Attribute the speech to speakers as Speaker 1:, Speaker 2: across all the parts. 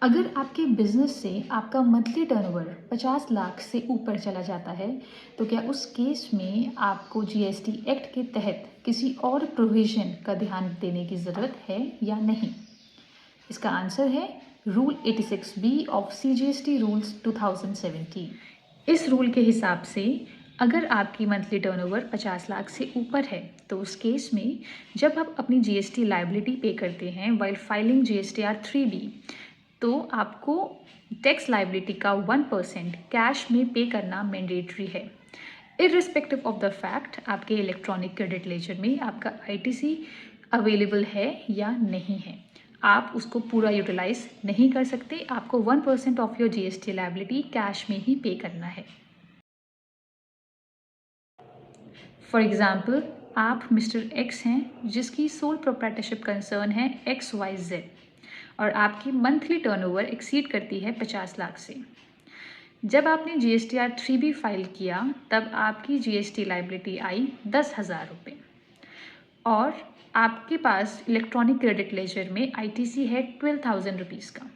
Speaker 1: अगर आपके बिज़नेस से आपका मंथली टर्नओवर 50 लाख से ऊपर चला जाता है, तो क्या उस केस में आपको जीएसटी एक्ट के तहत किसी और प्रोविज़न का ध्यान देने की ज़रूरत है या नहीं? इसका आंसर है rule 86 B of CGST rules 2017। इस रूल के हिसाब से अगर आपकी मंथली टर्नओवर 50 लाख से ऊपर है, तो उस केस में जब आप अपनी जीएसटी लायबिलिटी पे करते हैं वाइल फाइलिंग जीएसटीआर 3B, तो आपको टैक्स लायबिलिटी का 1% कैश में पे करना मैंडेटरी है, इर्रिस्पेक्टिव ऑफ द फैक्ट आपके इलेक्ट्रॉनिक क्रेडिट लेजर में आपका आईटीसी अवेलेबल है या नहीं है। आप उसको पूरा यूटिलाइज नहीं कर सकते, आपको 1% of your GST liability cash में ही पे करना है। फॉर एग्जाम्पल, आप मिस्टर एक्स हैं जिसकी सोल प्रोप्राइटरशिप कंसर्न है XYZ और आपकी मंथली टर्नओवर एक्सीड करती है 50 लाख से। जब आपने जीएसटीआर 3B फाइल किया, तब आपकी जीएसटी लायबिलिटी आई 10,000 रुपये और आपके पास इलेक्ट्रॉनिक क्रेडिट लेजर में आईटीसी है 12,000 रुपीज़ का।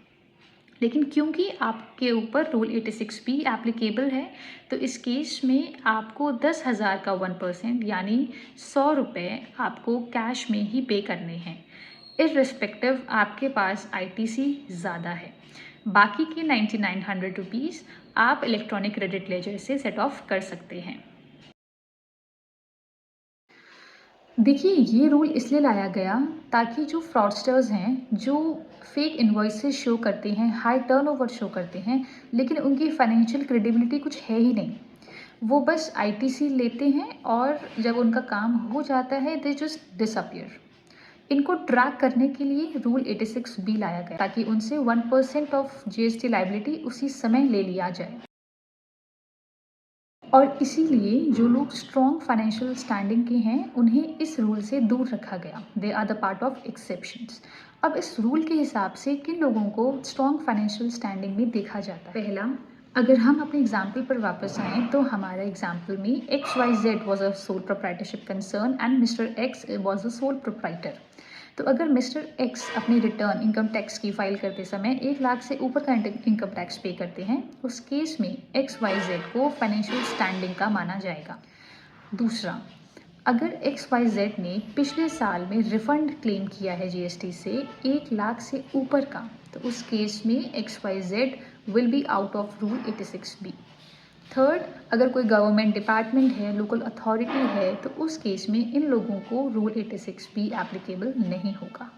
Speaker 1: लेकिन क्योंकि आपके ऊपर रूल 86B एप्लीकेबल है, तो इस केस में आपको 10,000 का 1% यानी 100 रुपये आपको कैश में ही पे करने हैं, इर्रिस्पेक्टिव आपके पास आईटीसी ज़्यादा है। बाकी के 9900 रुपीज़ आप इलेक्ट्रॉनिक क्रेडिट लेजर से सेट ऑफ कर सकते हैं। देखिए, ये रूल इसलिए लाया गया ताकि जो फ्रॉडस्टर्स हैं, जो फेक इनवॉइसेस शो करते हैं, हाई टर्नओवर शो करते हैं, लेकिन उनकी फाइनेंशियल क्रेडिबिलिटी कुछ है ही नहीं। वो बस आईटीसी लेते हैं और जब उनका काम हो जाता है दे जस्ट डिसअपियर। इनको ट्रैक करने के लिए रूल 86B लाया गया ताकि उनसे 1% ऑफ जीएसटी लायबिलिटी उसी समय ले लिया जाए। और इसीलिए जो लोग स्ट्रॉन्ग फाइनेंशियल स्टैंडिंग के हैं, उन्हें इस रूल से दूर रखा गया। They are the part of exceptions. अब इस रूल के हिसाब से किन लोगों को स्ट्रॉन्ग फाइनेंशियल स्टैंडिंग में देखा जाता है? पहला, अगर हम अपने एग्जाम्पल पर वापस आएँ, तो हमारे एग्जाम्पल में XYZ was a sole proprietorship concern and mister x was a sole proprietor. तो अगर मिस्टर एक्स अपनी रिटर्न इनकम टैक्स की फाइल करते समय 1 लाख से ऊपर का इनकम टैक्स पे करते हैं, उस केस में XYZ को फाइनेंशियल स्टैंडिंग का माना जाएगा। दूसरा, अगर XYZ ने पिछले साल में रिफंड क्लेम किया है जीएसटी से 1 लाख से ऊपर का, तो उस केस में XYZ will be out of rule 86B। Third, अगर कोई गवर्नमेंट डिपार्टमेंट है, लोकल अथॉरिटी है, तो उस केस में इन लोगों को रूल 86B एप्लीकेबल नहीं होगा।